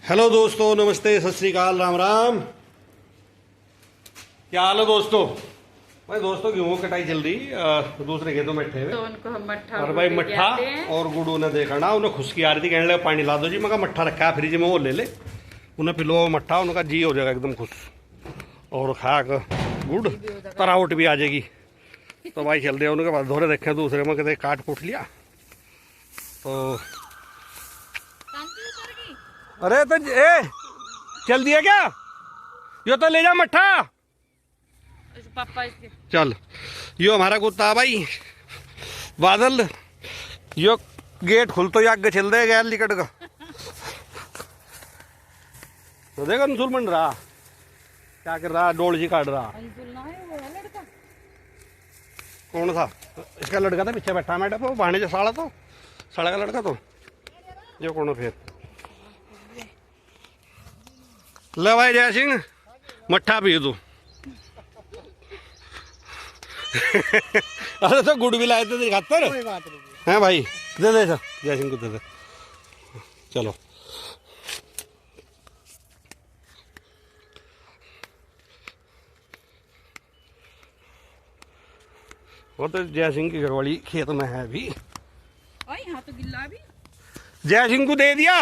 Hello दोस्तों, नमस्ते, सत श्री अकाल, राम राम। क्या हाल है दोस्तों? भाई दोस्तों गेहूं कटाई चल रही दूसरे खेतों में ठे तो उनको हम मट्ठा और भाई मट्ठा और गुड़ उन्हें देखा ना, उन्हें खुशकी आ रही थी, कहने लगे पानी ला दो जी। मैं मट्ठा रखा है फ्रिज में, वो ले ले। उन्हें पिलो मट्ठा, उनका जी हो जाएगा एकदम खुश। और खा कर गुड़ तरावट भी आ जाएगी। तो भाई चल दिया उनके पास, धोरे देखे दूसरे में कहते काट कूट लिया। तो अरे तो ए चल दिया क्या? यो तो ले जा मट्ठा पापा इसके। चल यो हमारा कुत्ता भाई बादल, यो गेट खुल तो आगे चल दे गैल निकट का। तो देखो अंसुल बन रहा क्या कर रहा, डोल जी काट रहा। कौन था? इसका लड़का था पीछे बैठा मैडम, वो बहाने से साड़ा तो साड़ा का लड़का। तो जो कौन फिर ले भाई जय सिंह मट्ठा पी तू। अरे तो गुड़ भी लाए थे खातर है भाई, दे दे जय सिंह को दे दे। चलो वो तो जय सिंह की घरवाली खेत में है अभी। यहाँ तो गिल्ला भी जय सिंह को दे दिया।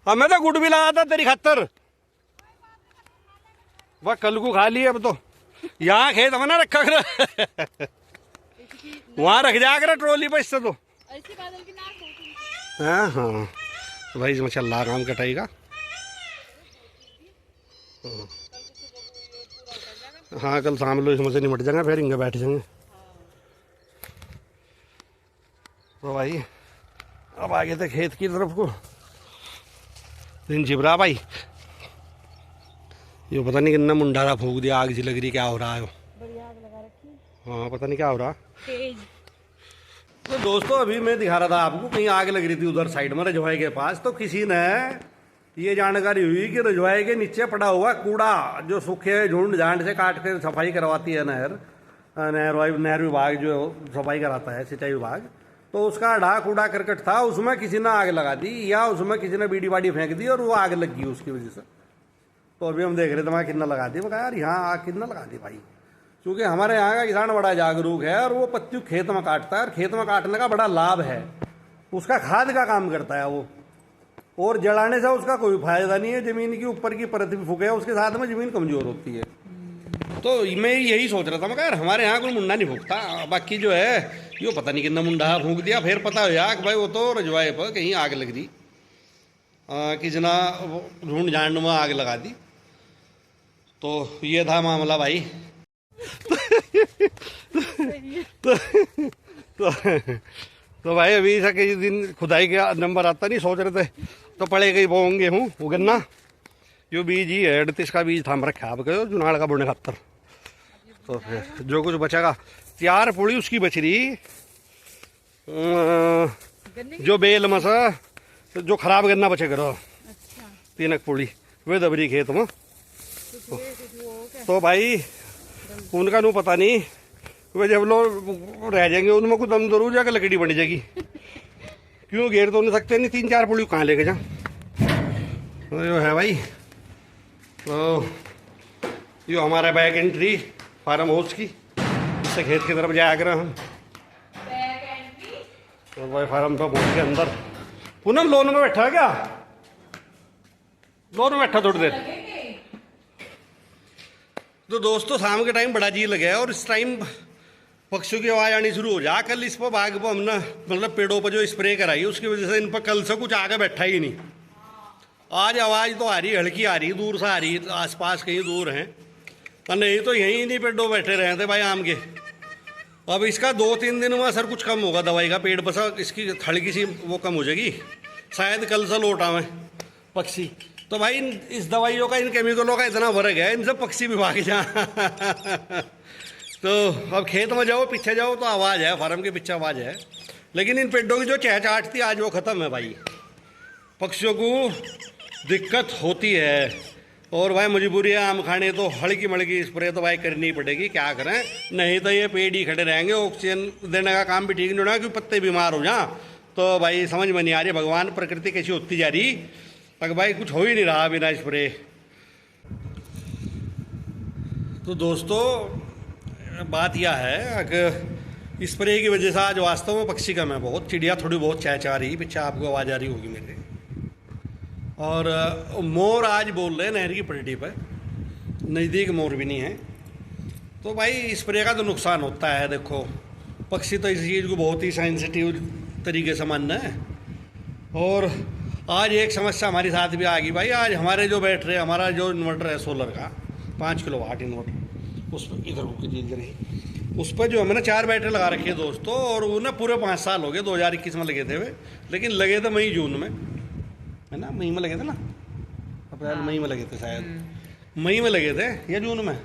अब मैं तो गुड़ भी लाया था तेरी खातर, वह कल को खा ली। अब तो यहाँ खेत में ना रखा कर, वहां रख जा कर ट्रॉली पर। इससे तो हाँ हाँ भाई इसमें चल रहा काम कटाई का। हाँ कल शाम लो इसमें से निमट जाएंगे, फिर इंगे बैठ जाएंगे। तो भाई अब आगे थे खेत की तरफ को दिन जिबरा भाई। ये पता नहीं कितना मुंडारा फूक दिया, आग सी लग रही, क्या हो रहा है? हाँ पता नहीं क्या हो रहा। तो दोस्तों अभी मैं दिखा रहा था आपको, कहीं आग लग रही थी उधर साइड में रजवाई के पास। तो किसी ने ये जानकारी हुई कि रजवाई के नीचे पड़ा हुआ कूड़ा, जो सूखे झुंड झांड से काट कर सफाई करवाती है नहर विभाग जो सफाई कराता है, सिंचाई विभाग। तो उसका ढा कूड़ा करकट था, उसमें किसी ने आग लगा दी, या उसमें किसी ने बीड़ी बाड़ी फेंक दी और वो आग लग गई उसकी वजह से। तो अभी हम देख रहे थे मैं कितना लगा दी। मैं कहा यार यहाँ आग कितना लगा दी भाई, क्योंकि हमारे यहाँ का किसान बड़ा जागरूक है और वो पत्ती खेत में काटता है, और खेत में काटने का बड़ा लाभ है। उसका खाद का काम करता है वो, और जलाने से उसका कोई फायदा नहीं है। जमीन की ऊपर की परत भी फूके, उसके साथ में जमीन कमजोर होती है। तो मैं यही सोच रहा था, मैं यार हमारे यहाँ कोई मुंडा नहीं फूकता, बाकी जो है यो पता नहीं कितना मुंडा फूक दिया। फिर पता हो यार भाई वो तो रजवाए पर कहीं आग लग रही, किसी ना ढूंढ झांड में आग लगा दी। तो ये था मामला भाई। तो भाई अभी से कई दिन खुदाई के नंबर आता नहीं, सोच रहे थे तो पड़े गई बोंगे हूँ वो गन्ना। यो बीज ही है 38 का बीज थाम रखा आप कहो जुनाड़ का बुने खातर। तो फिर जो कुछ बचेगा 4 पुड़ी उसकी बच रही, जो बेल मसा जो खराब गन्ना बचे करो। अच्छा। 3 पुड़ी वे दबरी खेत में। तो भाई उनका नू पता नहीं, वे जब लोग रह जाएंगे उनमें कुछ दम जरूर जाकर लकड़ी बन जाएगी, क्यों घेर तो नहीं सकते नहीं। 3-4 पुड़ी कहाँ लेके जा। तो जो है भाई, तो यो हमारा बैक एंट्री फार्म हाउस की, इससे खेत की तरफ जाया कर हम। तो भाई फार्म तो पहुंच के अंदर। पूनम लोन में बैठा है क्या? लोन में बैठा थोड़ी देर। तो दोस्तों शाम के टाइम बड़ा जी लगा है, और इस टाइम पक्षियों की आवाज़ आनी शुरू हो जा। कल इस पर बाग पर हमने मतलब पेड़ों पर जो स्प्रे कराई उसकी वजह से इन पर कल से कुछ आगे बैठा ही नहीं। आज आवाज़ तो आ रही, हल्की आ रही, दूर से आ रही, आसपास कहीं दूर हैं, और नहीं तो यहीं नहीं पेड़ों बैठे रहे थे भाई आम के। अब इसका 2-3 दिन में असर कुछ कम होगा दवाई का, पेड़ बसा इसकी हल्की सी वो कम हो जाएगी, शायद कल से लौट आवे पक्षी। तो भाई इस दवाइयों का, इन केमिकलों का इतना फर्क है, इनसे पक्षी भी भाग जा। तो अब खेत में जाओ पीछे जाओ तो आवाज़ है, फार्म के पीछे आवाज़ है, लेकिन इन पेड़ों की जो चहचहाट थी आज वो ख़त्म है भाई। पक्षियों को दिक्कत होती है, और भाई मजबूरी है आम खाने, तो हल्की मड़की स्प्रे तो भाई करनी पड़ेगी, क्या करें, नहीं तो ये पेड़ ही खड़े रहेंगे। ऑक्सीजन देने का काम भी ठीक नहीं होना, क्योंकि पत्ते बीमार हो जाए तो भाई समझ में नहीं आ रही भगवान प्रकृति कैसी होती जा रही। अगर भाई कुछ हो ही नहीं रहा बिना स्प्रे। तो दोस्तों बात यह है अगर स्प्रे की वजह से आज वास्तव में पक्षी कम है बहुत, चिड़िया थोड़ी बहुत चहचहा रही, पीछे आपको आवाज़ आ रही होगी मेरे। और मोर आज बोल रहे हैं नहर की पलटी पर, नज़दीक मोर भी नहीं है। तो भाई स्प्रे का तो नुकसान होता है। देखो पक्षी तो इस चीज़ को बहुत ही सेंसिटिव तरीके से मानना है। और आज एक समस्या हमारे साथ भी आ गई भाई। आज हमारे जो बैटरी, हमारा जो इन्वर्टर है सोलर का 5 किलोवाट इन्वर्टर, उस पर इधर की चीज़ रही, उस पर जो हमने 4 बैटरी लगा रखी है दोस्तों। और वो ना पूरे 5 साल हो गए, 2021 में लगे थे वे, लेकिन लगे थे मई जून में, है ना, मई में लगे थे ना, अप्रैल मई में लगे थे शायद, मई में लगे थे या जून में,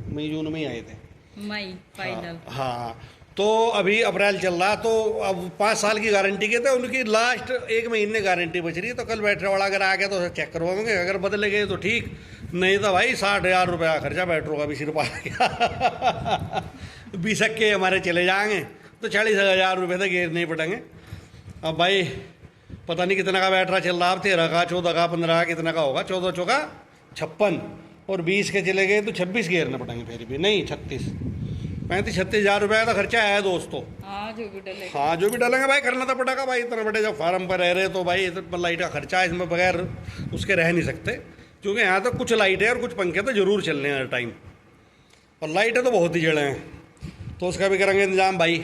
मई जून में ही आए थे, मई फाइनल। हाँ तो अभी अप्रैल चल रहा, तो अब 5 साल की गारंटी के थे, उनकी लास्ट 1 महीने गारंटी बच रही है। तो कल बैटरी वाला अगर आ गया तो चेक करवाएंगे, अगर बदले गए तो ठीक, नहीं तो भाई 60,000 रुपया खर्चा बैटरी का भी सिर्फ आ गया। 20 के हमारे चले जाएंगे तो 40,000 रुपये तक घेर नहीं पड़ेंगे। अब भाई पता नहीं कितना का बैटरा चल रहा, अब 13 का, 14 का, 15 का, कितना का होगा, 14 चौका 56, और 20 के चले गए तो 26 घेरने पड़ेंगे, फिर भी नहीं 36, 35-36,000 रुपये का खर्चा है दोस्तों। हाँ जो भी डलेगा, हाँ जो भी डालेंगे भाई करना तो पड़ेगा भाई, इतना बड़े जब फार्म पर रह रहे तो भाई इतना लाइट का खर्चा है, इसमें बगैर उसके रह नहीं सकते। क्योंकि यहाँ तो कुछ लाइट है और कुछ पंखे तो जरूर चल रहे हैं हर टाइम, और लाइटें तो बहुत ही जड़े हैं, तो उसका भी करेंगे इंतजाम भाई।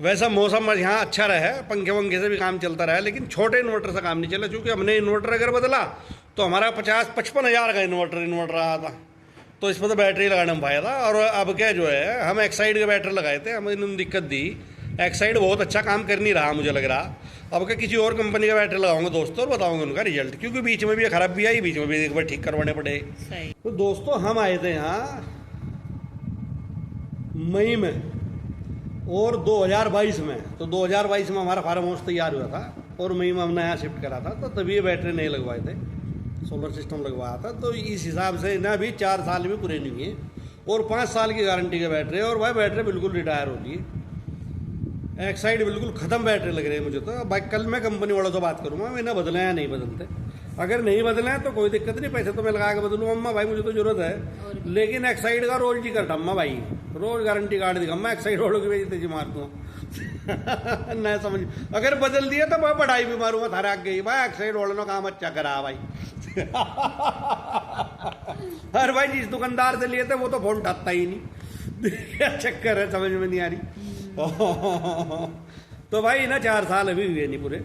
वैसा मौसम यहाँ अच्छा रहे, पंखे वंखे से भी काम चलता रहा, लेकिन छोटे इन्वर्टर से काम नहीं चला। क्योंकि हमने इन्वर्टर अगर बदला तो हमारा 50-55 का इन्वर्टर रहा था, तो इस पर तो बैटरी लगाने में पाया था। और अब क्या जो है, हम एक्साइड के बैटरी लगाए थे, हमें इन्होंने दिक्कत दी, एक्साइड बहुत अच्छा काम कर नहीं रहा मुझे लग रहा। अब क्या किसी और कंपनी का बैटरी लगाऊंगा दोस्तों और बताऊंगा उनका रिजल्ट, क्योंकि बीच में भी खराब भी आई, बीच में भी एक बार ठीक करवाने पड़े। तो दोस्तों हम आए थे यहाँ मई में और 2022 में, तो 2022 में हमारा फार्म हाउस तैयार हुआ था और मई में हमने यहाँ शिफ्ट करा था, तो तभी ये बैटरी नहीं लगवाए थे, सोलर सिस्टम लगवाया था। तो इस हिसाब से ना भी 4 साल भी पूरे नहीं है, और 5 साल की गारंटी के बैटरी, और भाई बैटरी बिल्कुल रिटायर होती है, एक साइड बिल्कुल ख़त्म बैटरी लग रही है मुझे तो। भाई कल मैं कंपनी वालों से बात करूँगा, मैंने बदले हैं नहीं बदलते, अगर नहीं बदले हैं तो कोई दिक्कत नहीं, पैसे तो मैं लगा के बदलूँ अम्मा भाई, मुझे तो जरूरत है। लेकिन एक साइड का रोज जी करता अम्मा भाई, रोज गारंटी कार्ड दिखा, मैं एक साइड वालों की बेइज्जती जी मार दूँ। नहीं समझ, अगर बदल दिया तो मैं पढ़ाई भी मारूंगा, थारा गई भाई एक साइड वालों ने काम अच्छा करा भाई। हर भाई जिस दुकानदार से लिए थे वो तो फोन उठाता ही नहीं, क्या चक्कर है समझ में नहीं आ रही। तो भाई ना 4 साल अभी हुए नहीं पूरे,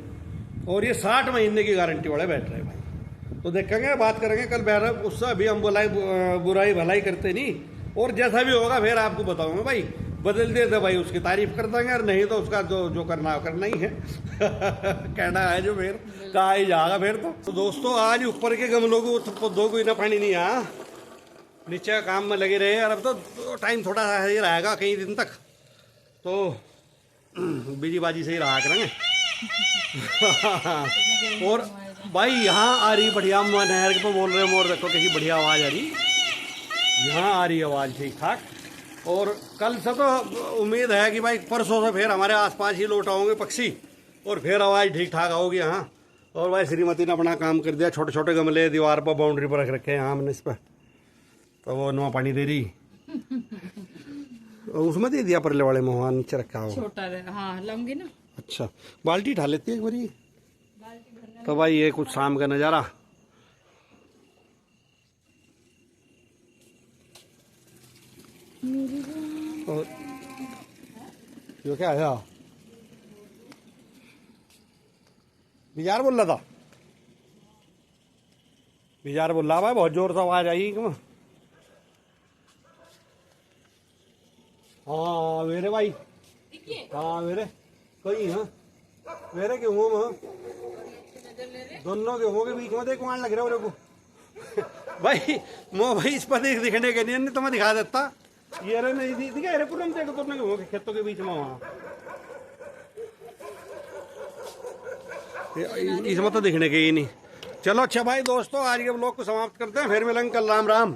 और ये 60 महीने की गारंटी वाले बैठ रहे भाई। तो देखेंगे, बात करेंगे कल बैठ, उससे अभी हम बुराई भलाई करते नहीं, और जैसा भी होगा फिर आपको बताऊंगा भाई। बदल दे तो भाई उसकी तारीफ कर देंगे, और नहीं तो उसका जो करना है करना ही है। कहना है जो फिर कहा ही जाएगा फिर। तो दोस्तों आज ऊपर के गमलों को पौधों को इतना पानी नहीं आया, नीचे काम में लगे रहे, और अब तो टाइम थोड़ा सा ही रहेगा कई दिन तक, तो बिजीबाजी से ही रहा करेंगे। और भाई यहाँ आ रही बढ़िया, नहर पे बोल रहे मोर, देखो कैसी बढ़िया आवाज़ आ रही, यहाँ आ रही आवाज़ ठीक ठाक। और कल से तो उम्मीद है कि भाई परसों से फिर हमारे आसपास ही लौट आओगे पक्षी, और फिर आवाज़ ठीक ठाक आओगी यहाँ। और भाई श्रीमती ने अपना काम कर दिया, छोटे छोटे गमले दीवार पर बाउंड्री पर रख रखे हैं यहाँ हमने इस पर, तो वो नुआ पानी दे रही, उसमें दे दिया परले वाले में, वहाँ नीचे रखा हो छोटा, हाँ लाऊंगी ना। अच्छा बाल्टी उठा लेती है एक बारी। तो भाई ये कुछ शाम का नज़ारा, और यो क्या है, बिजार बोल रहा था, बिजार बोल रहा भाई, बहुत जोर से आवाज आई क्यों। हाँ मेरे भाई, हाँ मेरे कहीं, हाँ मेरे क्यों हो, दोनों के होंगे बीच में देख, वहां लग रहा है को। भाई मो भाई इस पर दिखने के नहीं तो मैं दिखा देता, ये रे नहीं दिखा रे पूरा देखो, तुमने के होंगे खेतों के बीच में वहाँ, इसमें तो दिखने के ही नहीं। चलो अच्छा भाई दोस्तों, आज के ब्लॉग को समाप्त करते हैं, फिर मिलेंगे कल। राम राम।